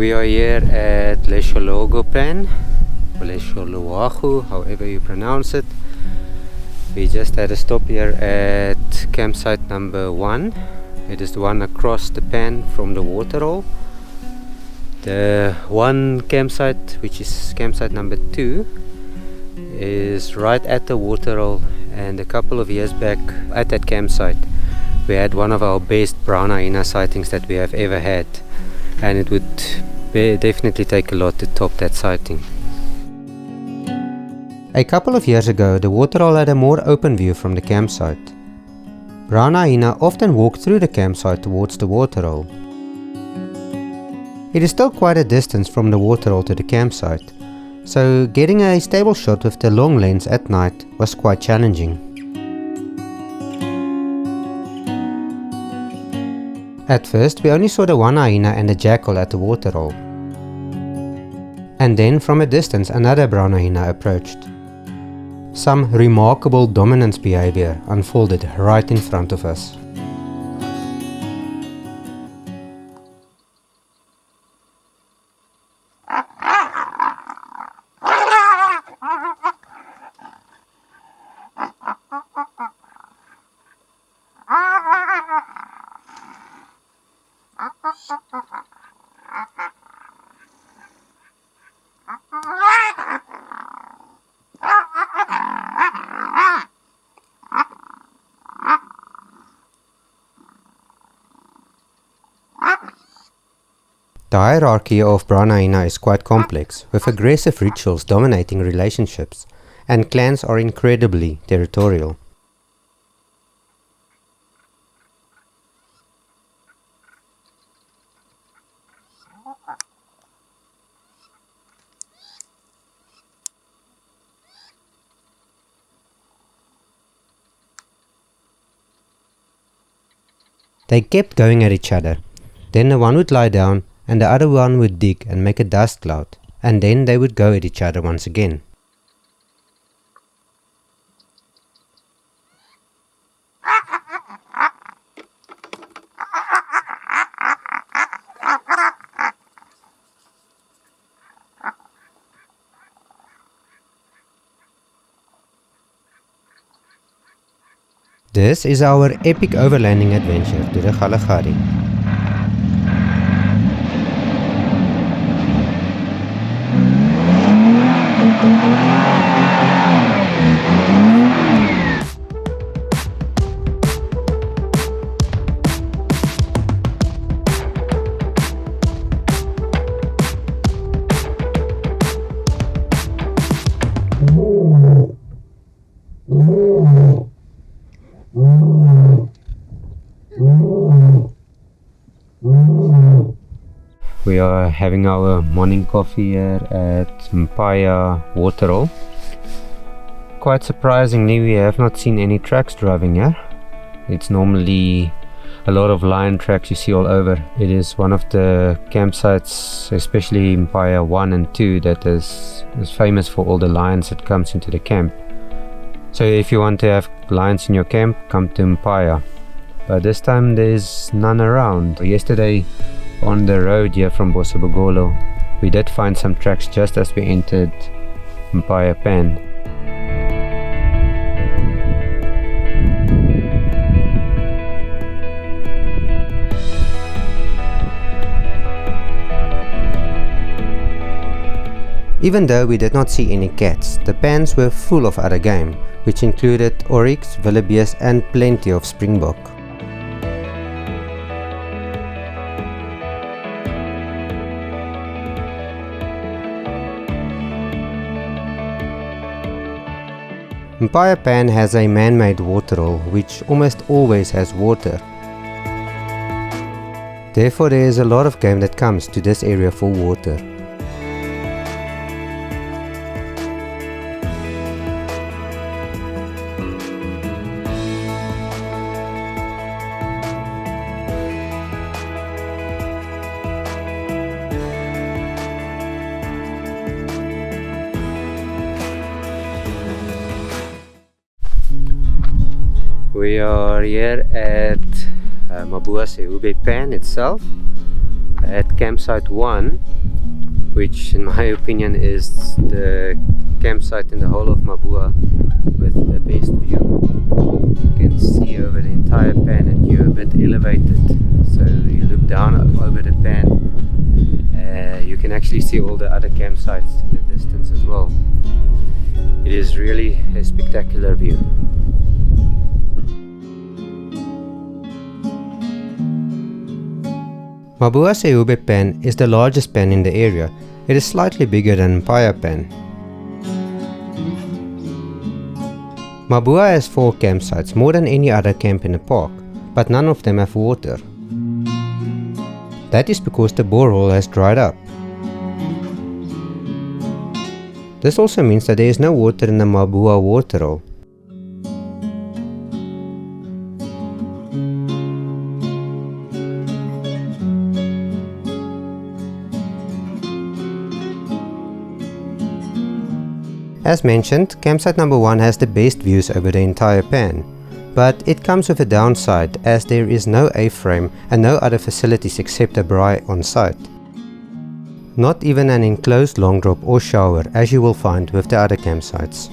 We are here at Lesholoaga Pan, or Lesholoaga, however you pronounce it. We just had a stop here at campsite number 1. It is the one across the pan from the waterhole. The one campsite, which is campsite number 2, is right at the waterhole, and a couple of years back at that campsite we had one of our best brown hyena sightings that we have ever had, and it would definitely take a lot to top that sighting. A couple of years ago, the waterhole had a more open view from the campsite. Brown hyena often walk through the campsite towards the waterhole. It is still quite a distance from the waterhole to the campsite, so getting a stable shot with the long lens at night was quite challenging. At first we only saw the one hyena and the jackal at the waterhole. And then from a distance another brown hyena approached. Some remarkable dominance behavior unfolded right in front of us. The hierarchy of brown hyena is quite complex, with aggressive rituals dominating relationships, and clans are incredibly territorial. They kept going at each other. Then the one would lie down and the other one would dig and make a dust cloud, and then they would go at each other once again. This is our epic overlanding adventure to the Kalahari. We are having our morning coffee here at Mpaya waterhole. Quite surprisingly, we have not seen any trucks driving here. It's normally a lot of lion tracks you see all over. It is one of the campsites, especially Mpaya 1 and 2, that is famous for all the lions that comes into the camp. So if you want to have lions in your camp, come to Mpaya. But this time there's none around. Yesterday on the road here from Botswana, we did find some tracks just as we entered Mabua Pan. Even though we did not see any cats, the pans were full of other game, which included oryx, wildebeest and plenty of springbok. Mpaya Pan has a man-made waterhole which almost always has water. Therefore there is a lot of game that comes to this area for water. We are here at Mabuasehube Pan itself, at campsite 1, which in my opinion is the campsite in the whole of Mabua with the best view. You can see over the entire pan, and you're a bit elevated, so you look down over the pan. You can actually see all the other campsites in the distance as well. It is really a spectacular view. Mabuasehube Pan is the largest pan in the area. It is slightly bigger than Mpaya Pan. Mabua has 4 campsites, more than any other camp in the park, but none of them have water. That is because the borehole has dried up. This also means that there is no water in the Mabua waterhole. As mentioned, campsite number 1 has the best views over the entire pan, but it comes with a downside as there is no A-frame and no other facilities except a braai on site. Not even an enclosed long drop or shower as you will find with the other campsites.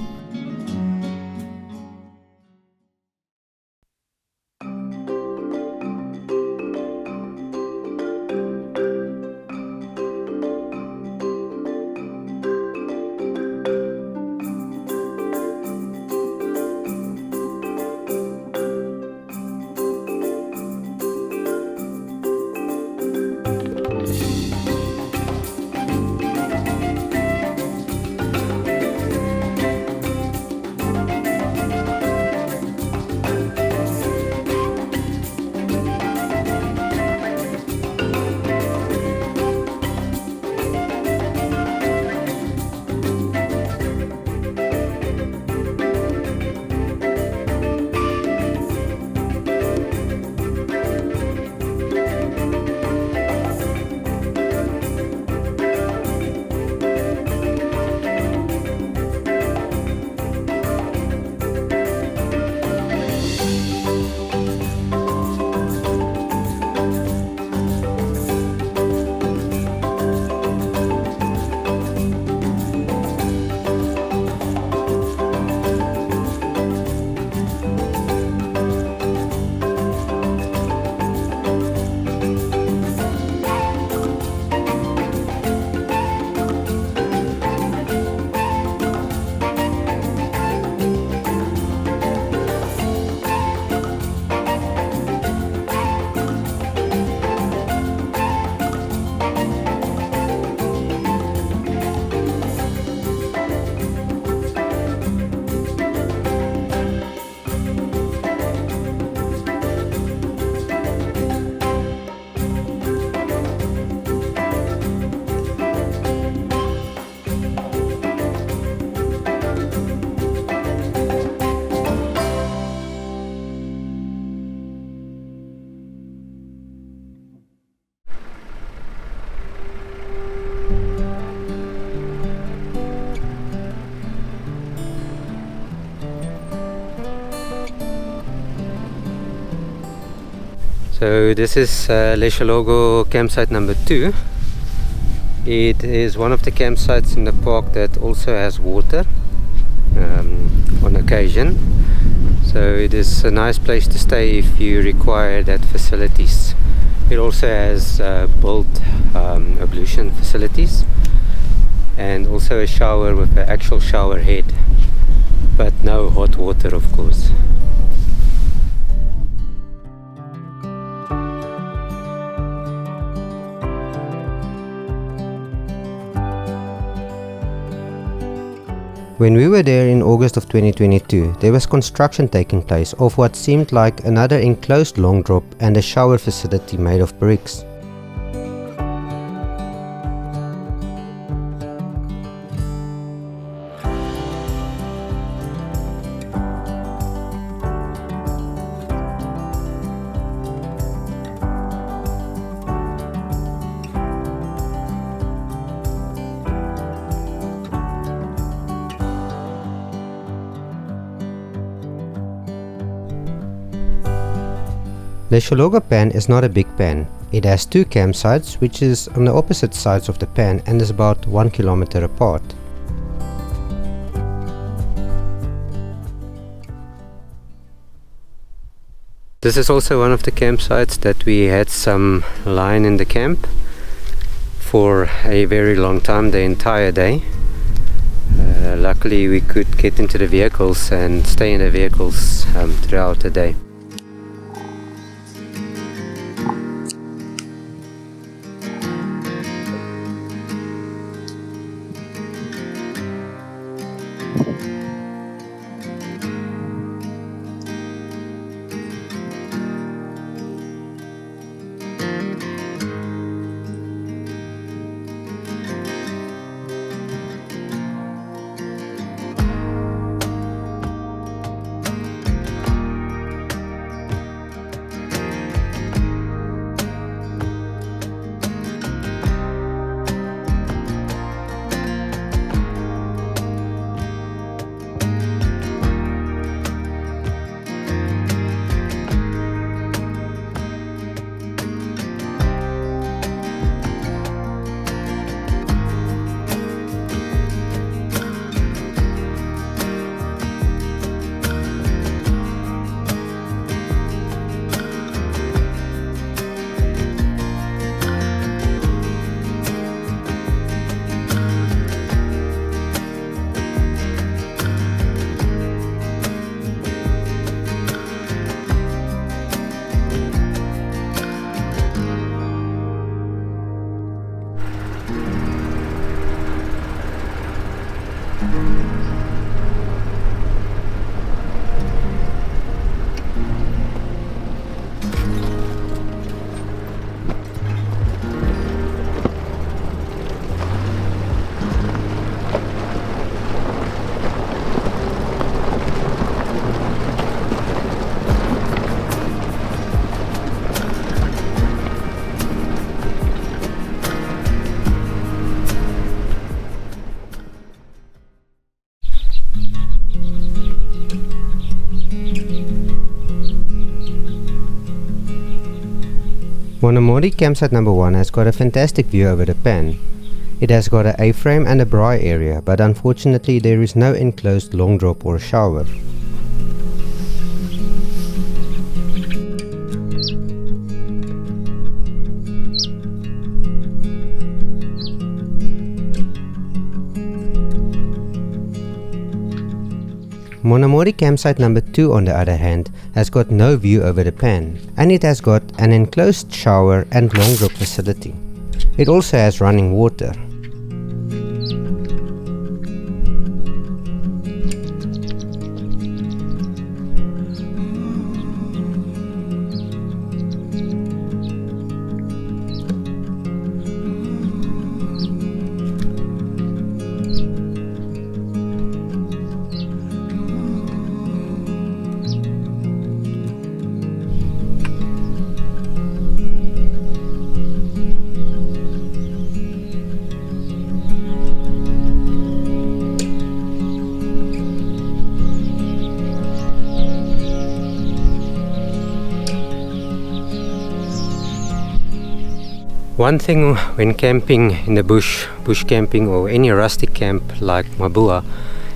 So this is Lesholoaga campsite number 2. It is one of the campsites in the park that also has water on occasion. So it is a nice place to stay if you require that facilities. It also has built ablution facilities and also a shower with an actual shower head, but no hot water of course. When we were there in August of 2022, there was construction taking place of what seemed like another enclosed long drop and a shower facility made of bricks. Lesholoaga Pan is not a big pan. It has 2 campsites, which is on the opposite sides of the pan and is about 1 kilometer apart. This is also one of the campsites that we had some line in the camp for a very long time, the entire day. Luckily we could get into the vehicles and stay in the vehicles throughout the day. Monomori campsite number 1 has got a fantastic view over the pan. It has got an A-frame and a braai area, but unfortunately there is no enclosed long drop or shower. Monomori campsite number 2 on the other hand has got no view over the pan, and it has got an enclosed shower and long drop facility. It also has running water. One thing when camping in the bush camping or any rustic camp like Mabua,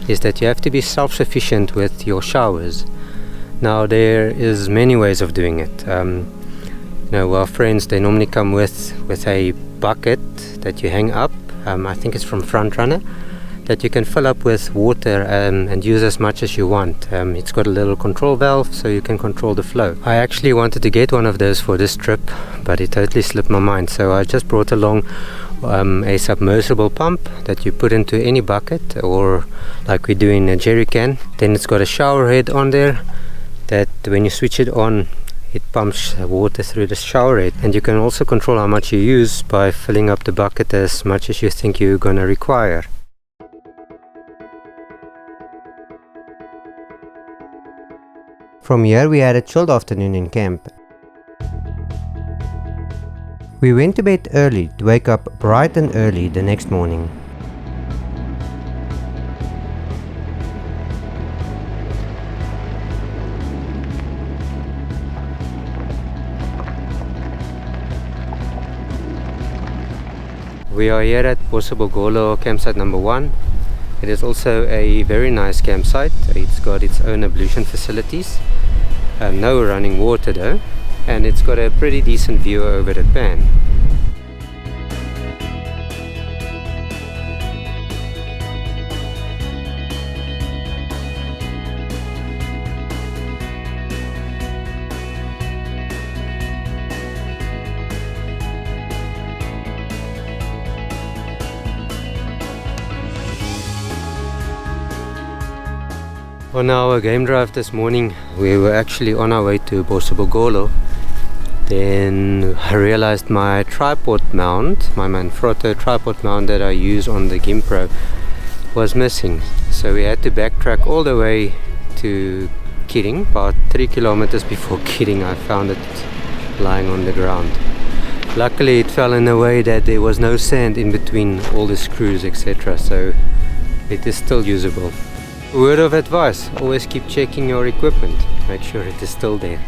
is that you have to be self-sufficient with your showers. Now there is many ways of doing it. Our friends, they normally come with a bucket that you hang up, I think it's from Front Runner, that you can fill up with water and use as much as you want. It's got a little control valve so you can control the flow. I actually wanted to get one of those for this trip, but it totally slipped my mind, so I just brought along a submersible pump that you put into any bucket, or like we do in a jerry can. Then it's got a shower head on there that when you switch it on, it pumps water through the shower head, and you can also control how much you use by filling up the bucket as much as you think you're gonna require. From here we had a chilled afternoon in camp. We went to bed early to wake up bright and early the next morning. We are here at Lesholoaga campsite number 1. It is also a very nice campsite. It's got its own ablution facilities, no running water though, and it's got a pretty decent view over the Pan. On our game drive this morning, we were actually on our way to Lesholoaga. Then I realized my tripod mount, my Manfrotto tripod mount that I use on the GoPro, was missing. So we had to backtrack all the way to Khiding. About 3 kilometers before Khiding, I found it lying on the ground. Luckily it fell in a way that there was no sand in between all the screws, etc. So it is still usable. Word of advice, always keep checking your equipment, make sure it is still there.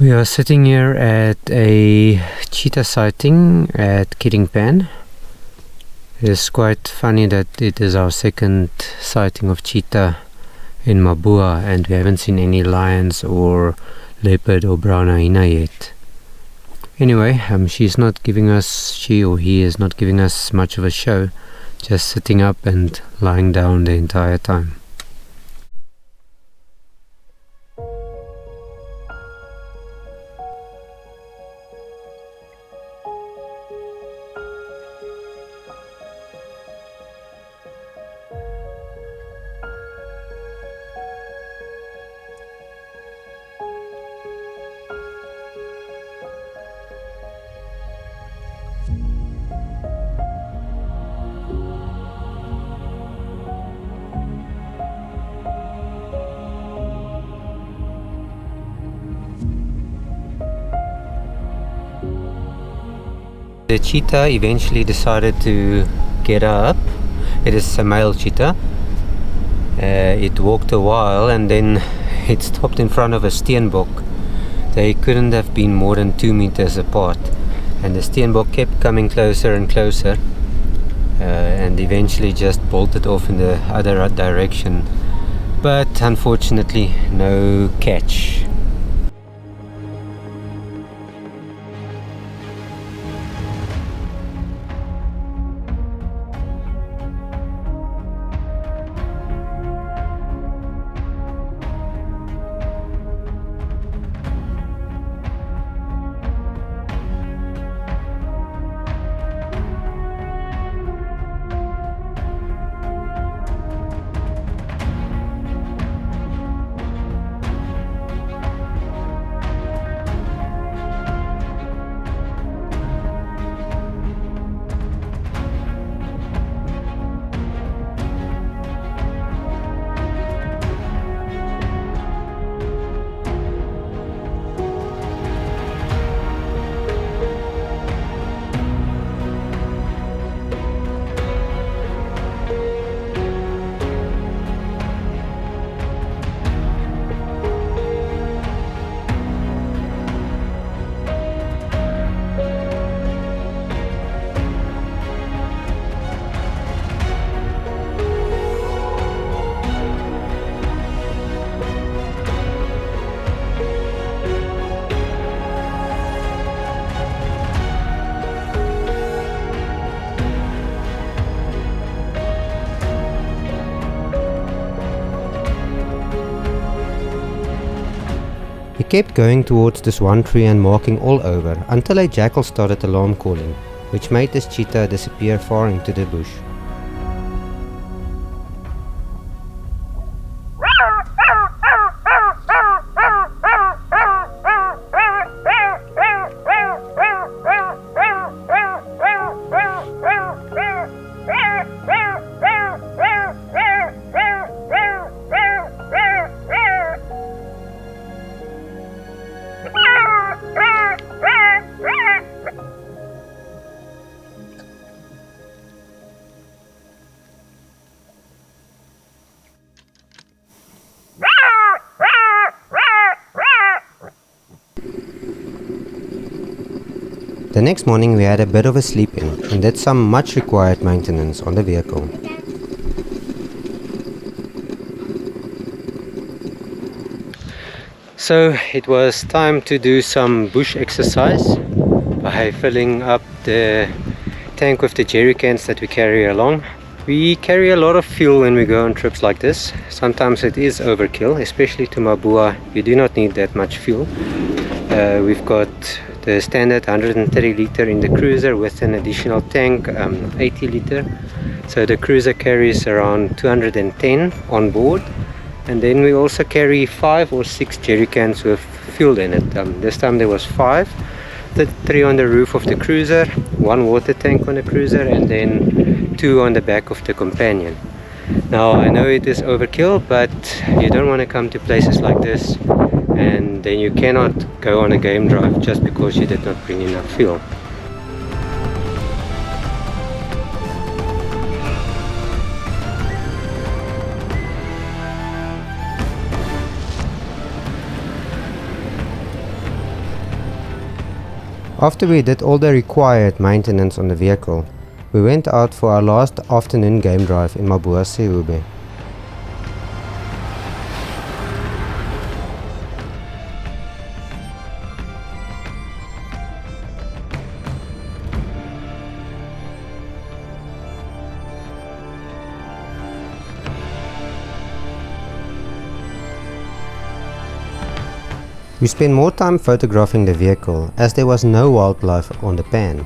We are sitting here at a cheetah sighting at Khiding Pan. It is quite funny that it is our second sighting of cheetah in Mabua, and we haven't seen any lions or leopard or brown hyena yet. Anyway, she or he is not giving us much of a show, just sitting up and lying down the entire time. The cheetah eventually decided to get up. It is a male cheetah. It walked a while and then it stopped in front of a steenbok. They couldn't have been more than 2 meters apart. and the steenbok kept coming closer and closer, and eventually just bolted off in the other direction, but unfortunately no catch. We kept going towards this one tree and marking all over until a jackal started alarm calling, which made this cheetah disappear far into the bush. The next morning we had a bit of a sleep in and did some much required maintenance on the vehicle. So it was time to do some bush exercise by filling up the tank with the jerry cans that we carry along. We carry a lot of fuel when we go on trips like this. Sometimes it is overkill, especially to Mabua. You do not need that much fuel. We've got the standard 130 liter in the cruiser with an additional tank, 80 liter. So the cruiser carries around 210 on board. And then we also carry 5 or 6 jerry cans with fuel in it. This time there was 5. The 3 on the roof of the cruiser, 1 water tank on the cruiser, and then 2 on the back of the companion. Now I know it is overkill, but you don't want to come to places like this and then you cannot go on a game drive just because you did not bring enough fuel. After we did all the required maintenance on the vehicle, we went out for our last afternoon game drive in Mabuasehube. We spent more time photographing the vehicle as there was no wildlife on the pan.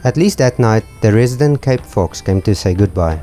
At least that night, the resident Cape Fox came to say goodbye.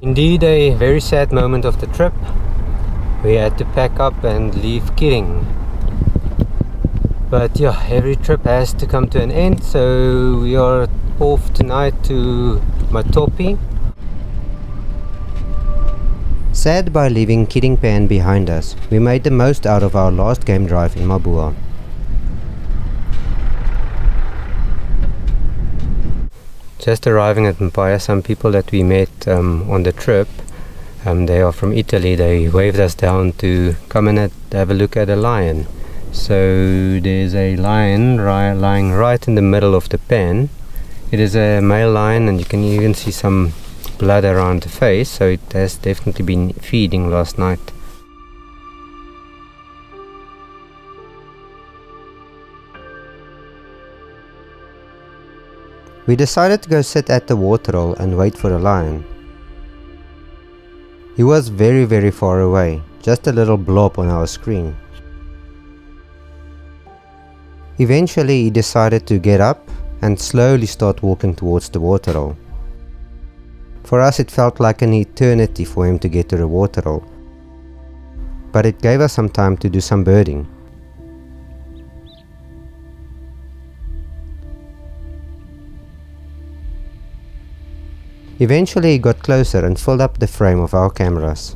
Indeed, a very sad moment of the trip. We had to pack up and leave Khiding. But yeah, every trip has to come to an end, so we are off tonight to Motopi. Sad by leaving Khiding Pan behind us, we made the most out of our last game drive in Mabua. Just arriving at Mpaya, some people that we met on the trip, they are from Italy. They waved us down to come and have a look at a lion. So there's a lion lying right in the middle of the pan. It is a male lion, and you can even see some blood around the face, so it has definitely been feeding last night. We decided to go sit at the waterhole and wait for the lion. He was very far away, just a little blob on our screen. Eventually he decided to get up and slowly start walking towards the waterhole. For us it felt like an eternity for him to get to the waterhole, but it gave us some time to do some birding. Eventually he got closer and filled up the frame of our cameras.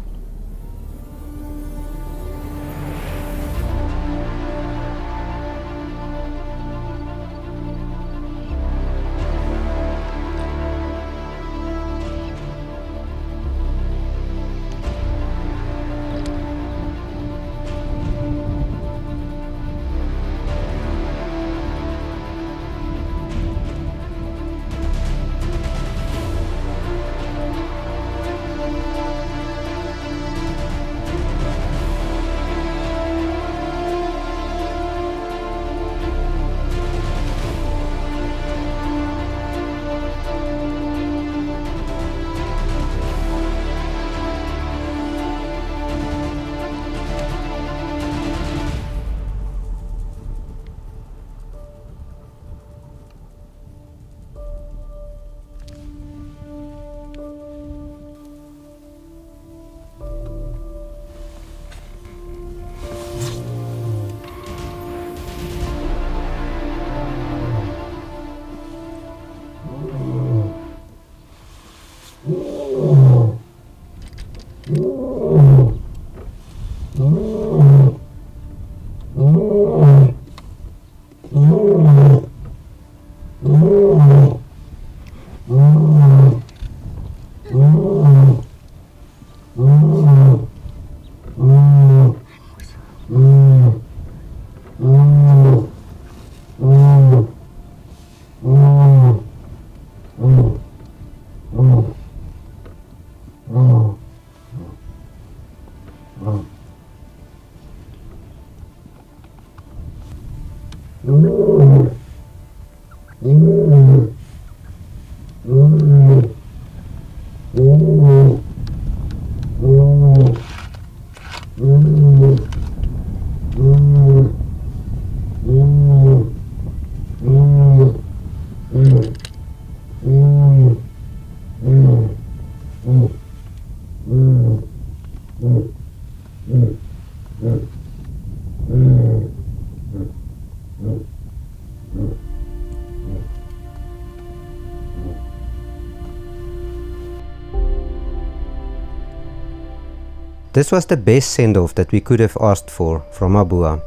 This was the best send-off that we could have asked for from Mabua,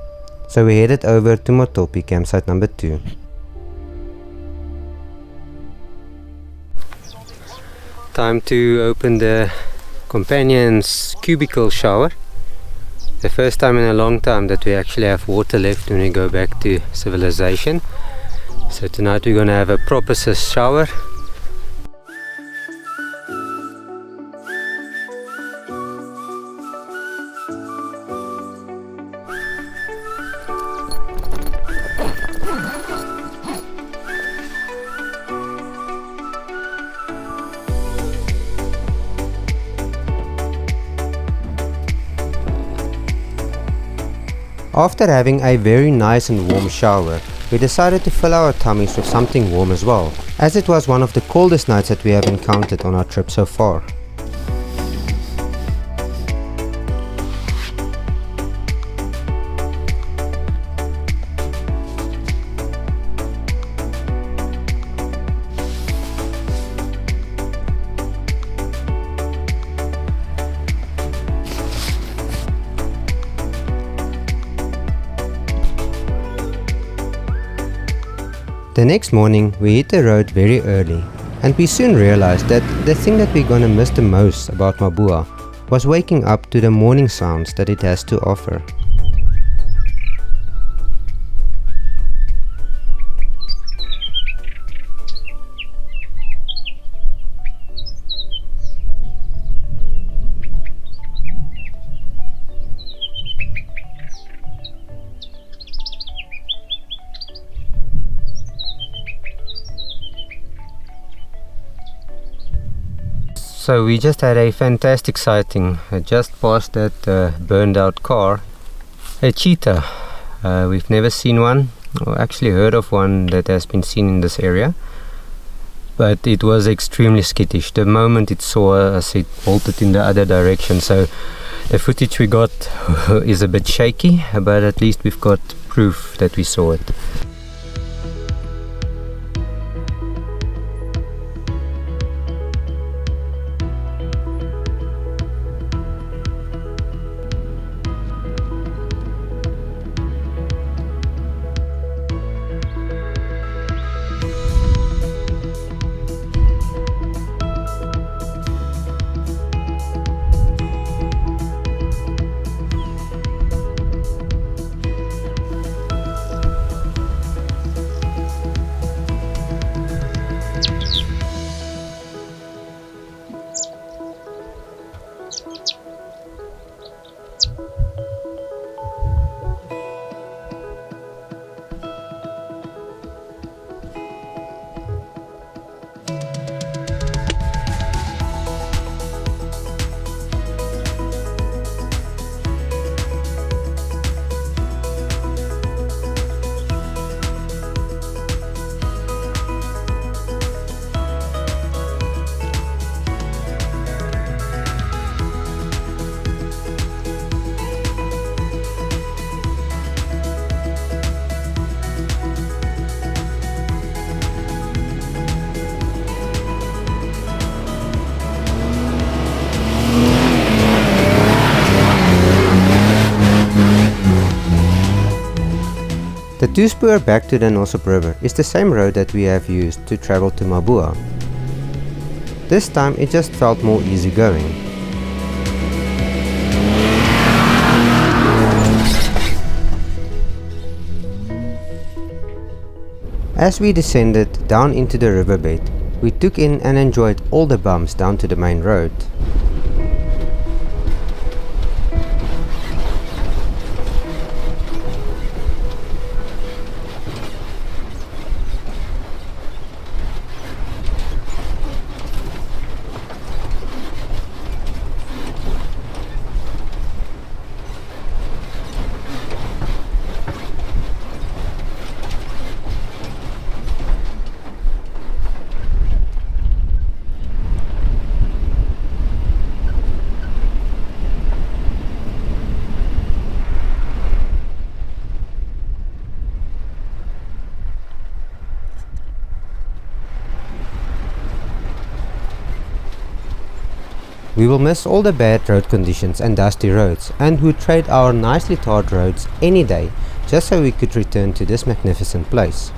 so we headed over to Motopi campsite number 2. Time to open the companion's cubicle shower. The first time in a long time that we actually have water left when we go back to civilization. So tonight we're gonna have a proper shower. After having a very nice and warm shower, we decided to fill our tummies with something warm as well, as it was one of the coldest nights that we have encountered on our trip so far. The next morning we hit the road very early, and we soon realized that the thing that we're gonna miss the most about Mabua was waking up to the morning sounds that it has to offer. So we just had a fantastic sighting. I just passed that burned out car. A cheetah. We've never seen one, or actually heard of one that has been seen in this area. But it was extremely skittish. The moment it saw us, it bolted in the other direction. So the footage we got is a bit shaky, but at least we've got proof that we saw it. The two-spur back to the Nossob River is the same road that we have used to travel to Mabua. This time it just felt more easygoing. As we descended down into the riverbed, we took in and enjoyed all the bumps down to the main road. We will miss all the bad road conditions and dusty roads, and would trade our nicely tarred roads any day just so we could return to this magnificent place.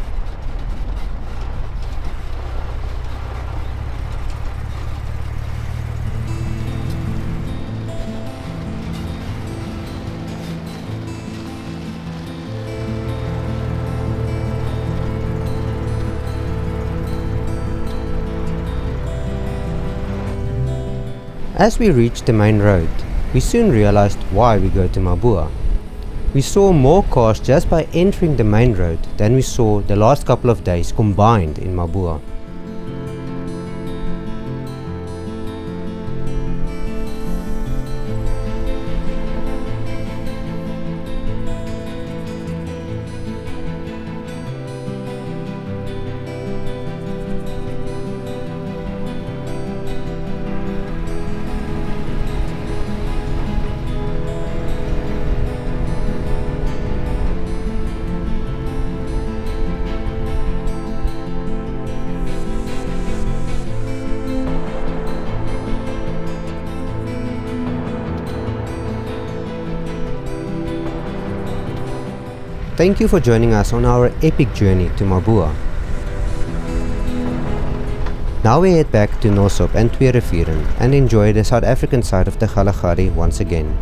As we reached the main road, we soon realized why we go to Mabua. We saw more cars just by entering the main road than we saw the last couple of days combined in Mabua. Thank you for joining us on our epic journey to Mabua. Now we head back to Nossob and Tweerivieren and enjoy the South African side of the Kalahari once again.